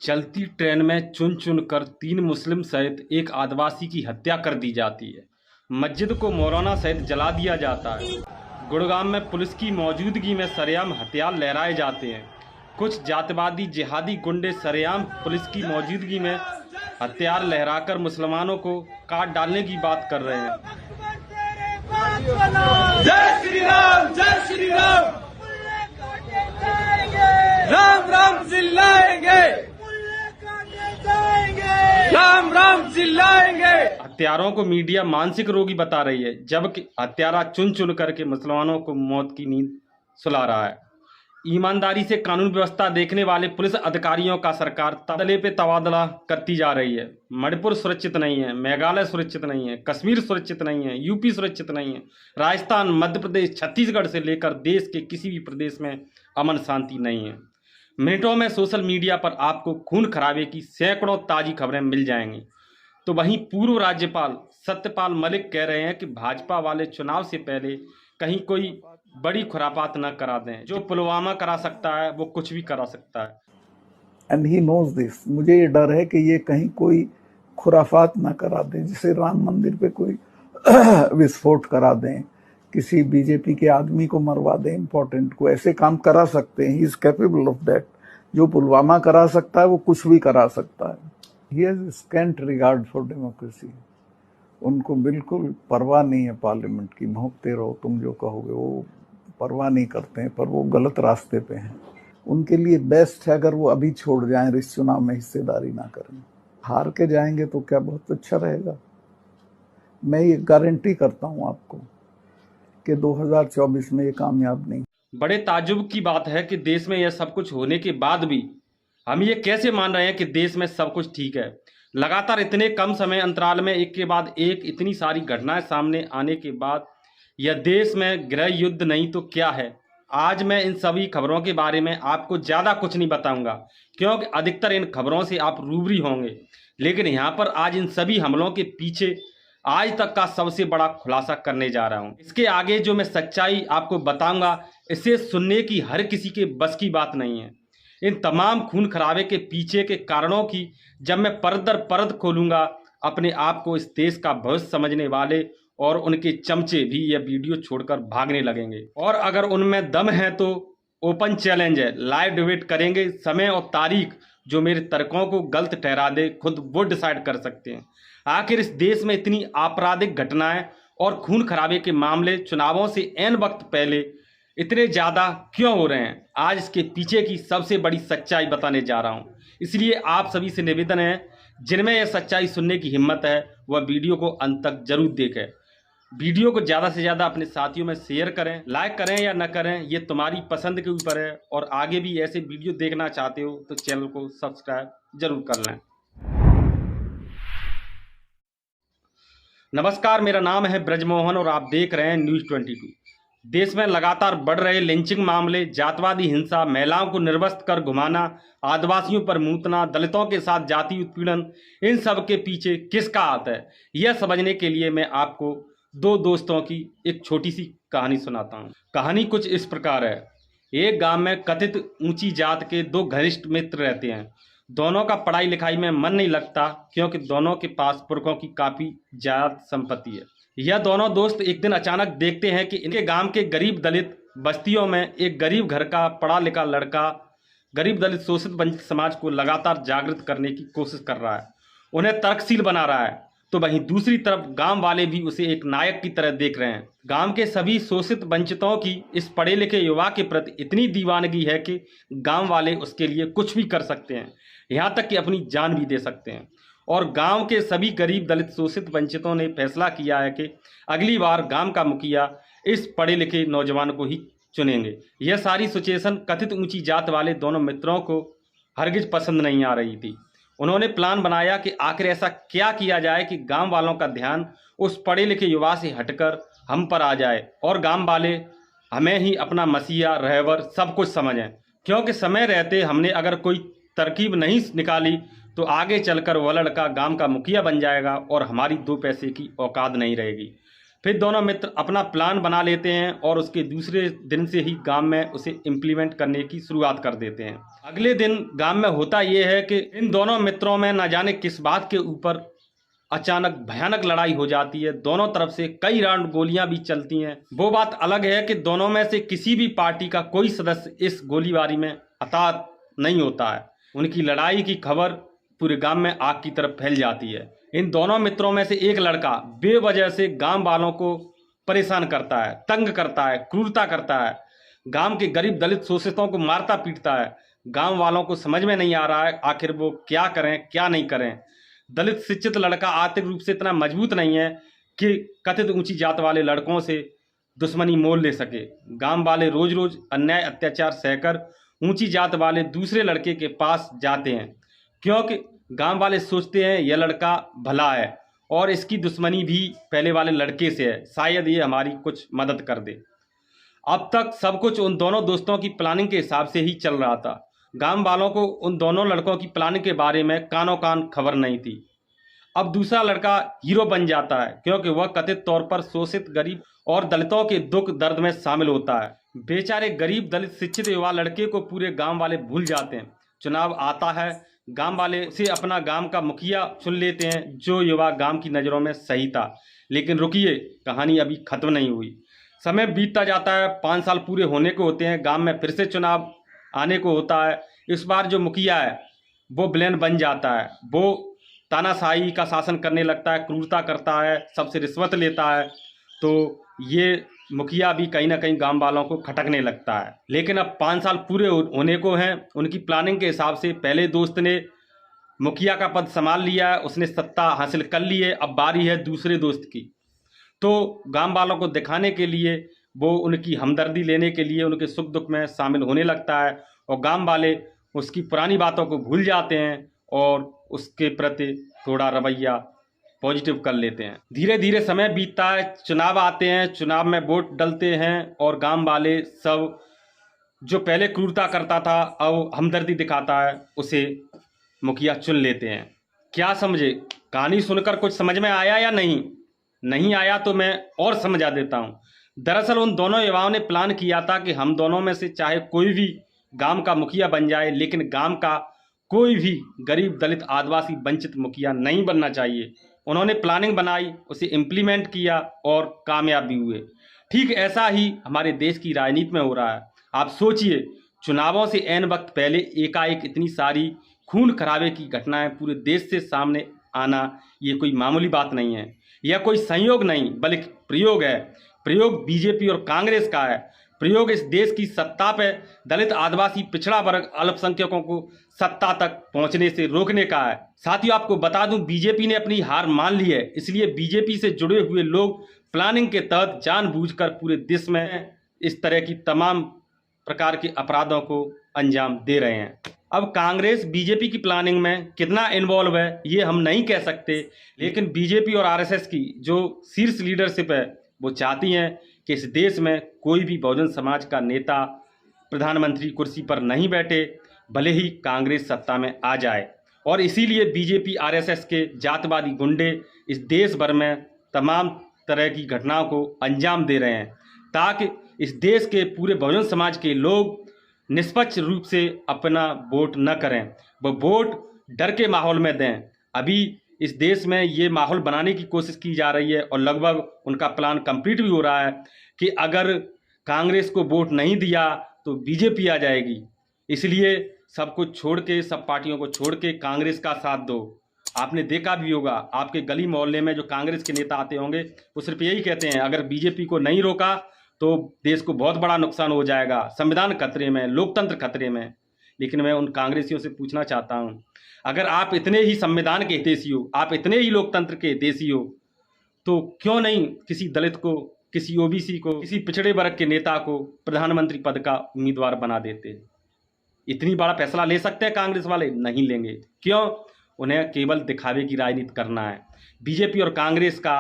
चलती ट्रेन में चुन चुन कर 3 मुस्लिम सहित एक आदिवासी की हत्या कर दी जाती है। मस्जिद को मौलाना सहित जला दिया जाता है। गुड़गांव में पुलिस की मौजूदगी में सरेआम हथियार लहराए जाते हैं। कुछ जातिवादी जिहादी गुंडे सरेआम पुलिस की मौजूदगी में हथियार लहराकर मुसलमानों को काट डालने की बात कर रहे हैं। जय श्री राम, जय श्री राम, राम राम चिल्लाएंगे, राम राम चिल्लाएंगे। हत्यारों को मीडिया मानसिक रोगी बता रही है, जबकि हत्यारा चुन चुन करके मुसलमानों को मौत की नींद सुला रहा है। ईमानदारी से कानून व्यवस्था देखने वाले पुलिस अधिकारियों का सरकार तबदले पे तबादला करती जा रही है। मणिपुर सुरक्षित नहीं है, मेघालय सुरक्षित नहीं है, कश्मीर सुरक्षित नहीं है, यूपी सुरक्षित नहीं है, राजस्थान, मध्य प्रदेश, छत्तीसगढ़ से लेकर देश के किसी भी प्रदेश में अमन शांति नहीं है। मिनटों में सोशल मीडिया पर आपको खून खराबे की सैकड़ों ताज़ी खबरें मिल जाएंगी। तो वहीं पूर्व राज्यपाल सत्यपाल मलिक कह रहे हैं कि भाजपा वाले चुनाव से पहले कहीं कोई बड़ी खुरापात न करा दें। जो पुलवामा करा सकता है वो कुछ भी करा सकता है। And he knows this. मुझे ये डर है कि ये कहीं कोई खुराफात ना करा दें, जैसे राम मंदिर पे कोई विस्फोट करा दें, किसी बीजेपी के आदमी को मरवा दें, इम्पोर्टेंट को। ऐसे काम करा सकते हैं। He is capable of that. जो पुलवामा करा सकता है वो कुछ भी करा सकता है। He has scent regard for democracy. उनको बिल्कुल परवाह नहीं है पार्लियामेंट की। भौंकते रहो, तुम जो कहोगे, वो परवाह नहीं करते हैं। पर वो गलत रास्ते पे हैं। उनके लिए बेस्ट है अगर वो अभी छोड़ जाएं, इस चुनाव में हिस्सेदारी ना करें। हार के जाएंगे तो क्या बहुत अच्छा रहेगा। मैं ये गारंटी करता हूं आपको कि 2024 में ये कामयाब नहीं। बड़े ताज्जुब की बात है कि देश में यह सब कुछ होने के बाद भी हम ये कैसे मान रहे हैं कि देश में सब कुछ ठीक है। लगातार इतने कम समय अंतराल में एक के बाद एक इतनी सारी घटनाएं सामने आने के बाद यह देश में गृह युद्ध नहीं तो क्या है। आज मैं इन सभी खबरों के बारे में आपको ज़्यादा कुछ नहीं बताऊंगा, क्योंकि अधिकतर इन खबरों से आप रूबरू होंगे। लेकिन यहाँ पर आज इन सभी हमलों के पीछे आज तक का सबसे बड़ा खुलासा करने जा रहा हूँ। इसके आगे जो मैं सच्चाई आपको बताऊंगा, इसे सुनने की हर किसी के बस की बात नहीं है। इन तमाम खून खराबे के पीछे के कारणों की जब मैं परत दर परत खोलूंगा, अपने आप को इस देश का भविष्य समझने वाले और उनके चमचे भी यह वीडियो छोड़कर भागने लगेंगे। और अगर उनमें दम है तो ओपन चैलेंज है, लाइव डिबेट करेंगे। समय और तारीख जो मेरे तर्कों को गलत ठहरा दे, खुद वो डिसाइड कर सकते हैं। आखिर इस देश में इतनी आपराधिक घटनाएं और खून खराबे के मामले चुनावों से ऐन वक्त पहले इतने ज़्यादा क्यों हो रहे हैं, आज इसके पीछे की सबसे बड़ी सच्चाई बताने जा रहा हूँ। इसलिए आप सभी से निवेदन है, जिनमें यह सच्चाई सुनने की हिम्मत है वह वीडियो को अंत तक जरूर देखें। वीडियो को ज़्यादा से ज़्यादा अपने साथियों में शेयर करें। लाइक करें या न करें ये तुम्हारी पसंद के ऊपर है। और आगे भी ऐसे वीडियो देखना चाहते हो तो चैनल को सब्सक्राइब जरूर कर लें। नमस्कार, मेरा नाम है ब्रजमोहन और आप देख रहे हैं न्यूज़ 22। देश में लगातार बढ़ रहे लिंचिंग मामले, जातवादी हिंसा, महिलाओं को निर्वस्त्र कर घुमाना, आदिवासियों पर मूतना, दलितों के साथ जाति उत्पीड़न, इन सब के पीछे किसका हाथ है, यह समझने के लिए मैं आपको दो दोस्तों की एक छोटी सी कहानी सुनाता हूँ। कहानी कुछ इस प्रकार है। एक गांव में कथित ऊंची जात के दो घनिष्ठ मित्र रहते हैं। दोनों का पढ़ाई लिखाई में मन नहीं लगता, क्योंकि दोनों के पास पुरखों की काफ़ी ज्यादा संपत्ति है। यह दोनों दोस्त एक दिन अचानक देखते हैं कि इनके गांव के गरीब दलित बस्तियों में एक गरीब घर का पढ़ा लिखा लड़का गरीब दलित शोषित वंचित समाज को लगातार जागृत करने की कोशिश कर रहा है, उन्हें तर्कशील बना रहा है। तो वहीं दूसरी तरफ गांव वाले भी उसे एक नायक की तरह देख रहे हैं। गांव के सभी शोषित वंचितों की इस पढ़े लिखे युवा के प्रति इतनी दीवानगी है कि गांव वाले उसके लिए कुछ भी कर सकते हैं, यहाँ तक कि अपनी जान भी दे सकते हैं। और गांव के सभी गरीब दलित शोषित वंचितों ने फैसला किया है कि अगली बार गांव का मुखिया इस पढ़े लिखे नौजवान को ही चुनेंगे। यह सारी सिचुएशन कथित ऊंची जात वाले दोनों मित्रों को हरगिज पसंद नहीं आ रही थी। उन्होंने प्लान बनाया कि आखिर ऐसा क्या किया जाए कि गांव वालों का ध्यान उस पढ़े लिखे युवा से हटकर हम पर आ जाए और गांव वाले हमें ही अपना मसीहा रहबर सब कुछ समझें। क्योंकि समय रहते हमने अगर कोई तरकीब नहीं निकाली तो आगे चलकर वह लड़का गांव का मुखिया बन जाएगा और हमारी दो पैसे की औकात नहीं रहेगी। फिर दोनों मित्र अपना प्लान बना लेते हैं और उसके दूसरे दिन से ही गांव में उसे इम्प्लीमेंट करने की शुरुआत कर देते हैं। अगले दिन गांव में होता यह है कि इन दोनों मित्रों में न जाने किस बात के ऊपर अचानक भयानक लड़ाई हो जाती है। दोनों तरफ से कई राउंड गोलियां भी चलती हैं। वो बात अलग है कि दोनों में से किसी भी पार्टी का कोई सदस्य इस गोलीबारी में हताहत नहीं होता है। उनकी लड़ाई की खबर पूरे गांव में आग की तरफ फैल जाती है। इन दोनों मित्रों में से एक लड़का बेवजह से गांव वालों को परेशान करता है, तंग करता है, क्रूरता करता है, गांव के गरीब दलित शोषितों को मारता पीटता है। गांव वालों को समझ में नहीं आ रहा है आखिर वो क्या करें क्या नहीं करें। दलित शिक्षित लड़का आर्थिक रूप से इतना मजबूत नहीं है कि कथित ऊंची जात वाले लड़कों से दुश्मनी मोल ले सके। गांव वाले रोज रोज अन्याय अत्याचार सहकर ऊंची जात वाले दूसरे लड़के के पास जाते हैं, क्योंकि गांव वाले सोचते हैं यह लड़का भला है और इसकी दुश्मनी भी पहले वाले लड़के से है, शायद ये हमारी कुछ मदद कर दे। अब तक सब कुछ उन दोनों दोस्तों की प्लानिंग के हिसाब से ही चल रहा था। गांव वालों को उन दोनों लड़कों की प्लानिंग के बारे में कानों कान खबर नहीं थी। अब दूसरा लड़का हीरो बन जाता है, क्योंकि वह कथित तौर पर शोषित गरीब और दलितों के दुख दर्द में शामिल होता है। बेचारे गरीब दलित शिक्षित युवा लड़के को पूरे गांव वाले भूल जाते हैं। चुनाव आता है, गांव वाले से अपना गांव का मुखिया चुन लेते हैं, जो युवा गांव की नज़रों में सही था। लेकिन रुकिए, कहानी अभी खत्म नहीं हुई। समय बीतता जाता है, 5 साल पूरे होने को होते हैं। गांव में फिर से चुनाव आने को होता है। इस बार जो मुखिया है वो विलेन बन जाता है। वो तानाशाही का शासन करने लगता है, क्रूरता करता है, सबसे रिश्वत लेता है। तो ये मुखिया भी कहीं ना कहीं गांव वालों को खटकने लगता है। लेकिन अब 5 साल पूरे होने को हैं। उनकी प्लानिंग के हिसाब से पहले दोस्त ने मुखिया का पद संभाल लिया है, उसने सत्ता हासिल कर ली है। अब बारी है दूसरे दोस्त की। तो गांव वालों को दिखाने के लिए वो उनकी हमदर्दी लेने के लिए उनके सुख दुख में शामिल होने लगता है और गांव वाले उसकी पुरानी बातों को भूल जाते हैं और उसके प्रति थोड़ा रवैया पॉजिटिव कर लेते हैं। धीरे धीरे समय बीतता है, चुनाव आते हैं, चुनाव में वोट डलते हैं और गांव वाले सब जो पहले क्रूरता करता था अब हमदर्दी दिखाता है, उसे मुखिया चुन लेते हैं। क्या समझे? कहानी सुनकर कुछ समझ में आया या नहीं? नहीं आया तो मैं और समझा देता हूँ। दरअसल उन दोनों युवाओं ने प्लान किया था कि हम दोनों में से चाहे कोई भी गांव का मुखिया बन जाए, लेकिन गांव का कोई भी गरीब दलित आदिवासी वंचित मुखिया नहीं बनना चाहिए। उन्होंने प्लानिंग बनाई, उसे इम्प्लीमेंट किया और कामयाब भी हुए। ठीक ऐसा ही हमारे देश की राजनीति में हो रहा है। आप सोचिए, चुनावों से ऐन वक्त पहले एकाएक इतनी सारी खून खराबे की घटनाएं पूरे देश से सामने आना, ये कोई मामूली बात नहीं है। यह कोई संयोग नहीं बल्कि प्रयोग है। प्रयोग बीजेपी और कांग्रेस का है। प्रयोग इस देश की सत्ता पे दलित आदिवासी पिछड़ा वर्ग अल्पसंख्यकों को सत्ता तक पहुंचने से रोकने का है। साथियों, आपको बता दूं, बीजेपी ने अपनी हार मान ली है। इसलिए बीजेपी से जुड़े हुए लोग प्लानिंग के तहत जानबूझकर पूरे देश में इस तरह की तमाम प्रकार के अपराधों को अंजाम दे रहे हैं। अब कांग्रेस बीजेपी की प्लानिंग में कितना इन्वॉल्व है ये हम नहीं कह सकते, लेकिन बीजेपी और आरएसएस की जो शीर्ष लीडरशिप है वो चाहती हैं कि इस देश में कोई भी बहुजन समाज का नेता प्रधानमंत्री कुर्सी पर नहीं बैठे, भले ही कांग्रेस सत्ता में आ जाए। और इसीलिए बीजेपी आरएसएस के जातवादी गुंडे इस देश भर में तमाम तरह की घटनाओं को अंजाम दे रहे हैं, ताकि इस देश के पूरे बहुजन समाज के लोग निष्पक्ष रूप से अपना वोट न करें, वो वोट डर के माहौल में दें। अभी इस देश में ये माहौल बनाने की कोशिश की जा रही है और लगभग उनका प्लान कंप्लीट भी हो रहा है कि अगर कांग्रेस को वोट नहीं दिया तो बीजेपी आ जाएगी। इसलिए सब कुछ छोड़ के, सब पार्टियों को छोड़ के कांग्रेस का साथ दो। आपने देखा भी होगा, आपके गली मोहल्ले में जो कांग्रेस के नेता आते होंगे वो सिर्फ यही कहते हैं, अगर बीजेपी को नहीं रोका तो देश को बहुत बड़ा नुकसान हो जाएगा, संविधान खतरे में, लोकतंत्र खतरे में। लेकिन मैं उन कांग्रेसियों से पूछना चाहता हूँ, अगर आप इतने ही संविधान के हितैषी हो, आप इतने ही लोकतंत्र के हितैषी हो, तो क्यों नहीं किसी दलित को, किसी ओबीसी को, किसी पिछड़े वर्ग के नेता को प्रधानमंत्री पद का उम्मीदवार बना देते? इतनी बड़ा फैसला ले सकते हैं कांग्रेस वाले? नहीं लेंगे। क्यों? उन्हें केवल दिखावे की राजनीति करना है। बीजेपी और कांग्रेस का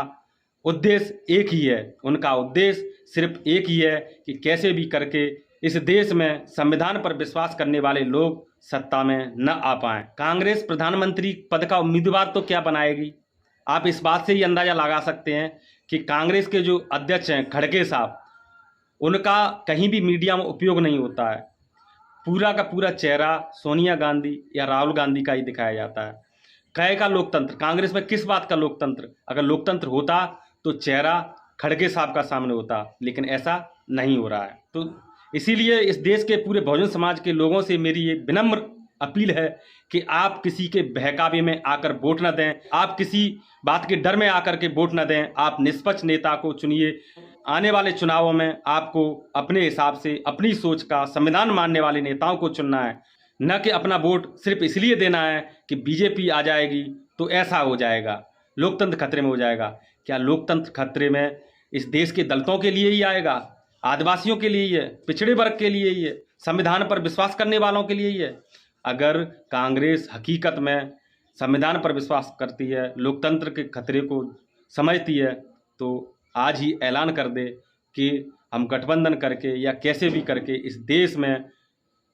उद्देश्य एक ही है, उनका उद्देश्य सिर्फ एक ही है कि कैसे भी करके इस देश में संविधान पर विश्वास करने वाले लोग सत्ता में न आ पाएं। कांग्रेस प्रधानमंत्री पद का उम्मीदवार तो क्या बनाएगी? आप इस बात से ही अंदाज़ा लगा सकते हैं कि कांग्रेस के जो अध्यक्ष हैं खड़गे साहब, उनका कहीं भी मीडिया में उपयोग नहीं होता है। पूरा का पूरा चेहरा सोनिया गांधी या राहुल गांधी का ही दिखाया जाता है। कहे का लोकतंत्र, कांग्रेस में किस बात का लोकतंत्र? अगर लोकतंत्र होता तो चेहरा खड़गे साहब का सामने होता, लेकिन ऐसा नहीं हो रहा है। तो इसीलिए इस देश के पूरे बहुजन समाज के लोगों से मेरी ये विनम्र अपील है कि आप किसी के बहकावे में आकर वोट न दें, आप किसी बात के डर में आकर के वोट न दें। आप निष्पक्ष नेता को चुनिए। आने वाले चुनावों में आपको अपने हिसाब से अपनी सोच का संविधान मानने वाले नेताओं को चुनना है, न कि अपना वोट सिर्फ इसलिए देना है कि बीजेपी आ जाएगी तो ऐसा हो जाएगा, लोकतंत्र खतरे में हो जाएगा। क्या लोकतंत्र खतरे में इस देश के दलितों के लिए ही आएगा, आदिवासियों के लिए ही है, पिछड़े वर्ग के लिए ही है, संविधान पर विश्वास करने वालों के लिए ही है? अगर कांग्रेस हकीकत में संविधान पर विश्वास करती है, लोकतंत्र के खतरे को समझती है, तो आज ही ऐलान कर दे कि हम गठबंधन करके या कैसे भी करके इस देश में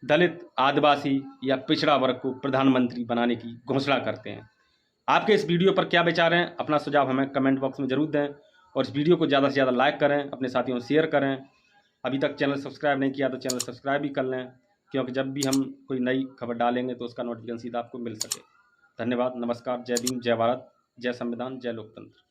दलित, आदिवासी या पिछड़ा वर्ग को प्रधानमंत्री बनाने की घोषणा करते हैं। आपके इस वीडियो पर क्या विचार हैं? अपना सुझाव हमें कमेंट बॉक्स में ज़रूर दें और इस वीडियो को ज़्यादा से ज़्यादा लाइक करें, अपने साथियों से शेयर करें। अभी तक चैनल सब्सक्राइब नहीं किया तो चैनल सब्सक्राइब भी कर लें, क्योंकि जब भी हम कोई नई खबर डालेंगे तो उसका नोटिफिकेशन सीधा आपको मिल सके। धन्यवाद, नमस्कार, जय भीम, जय भारत, जय संविधान, जय लोकतंत्र।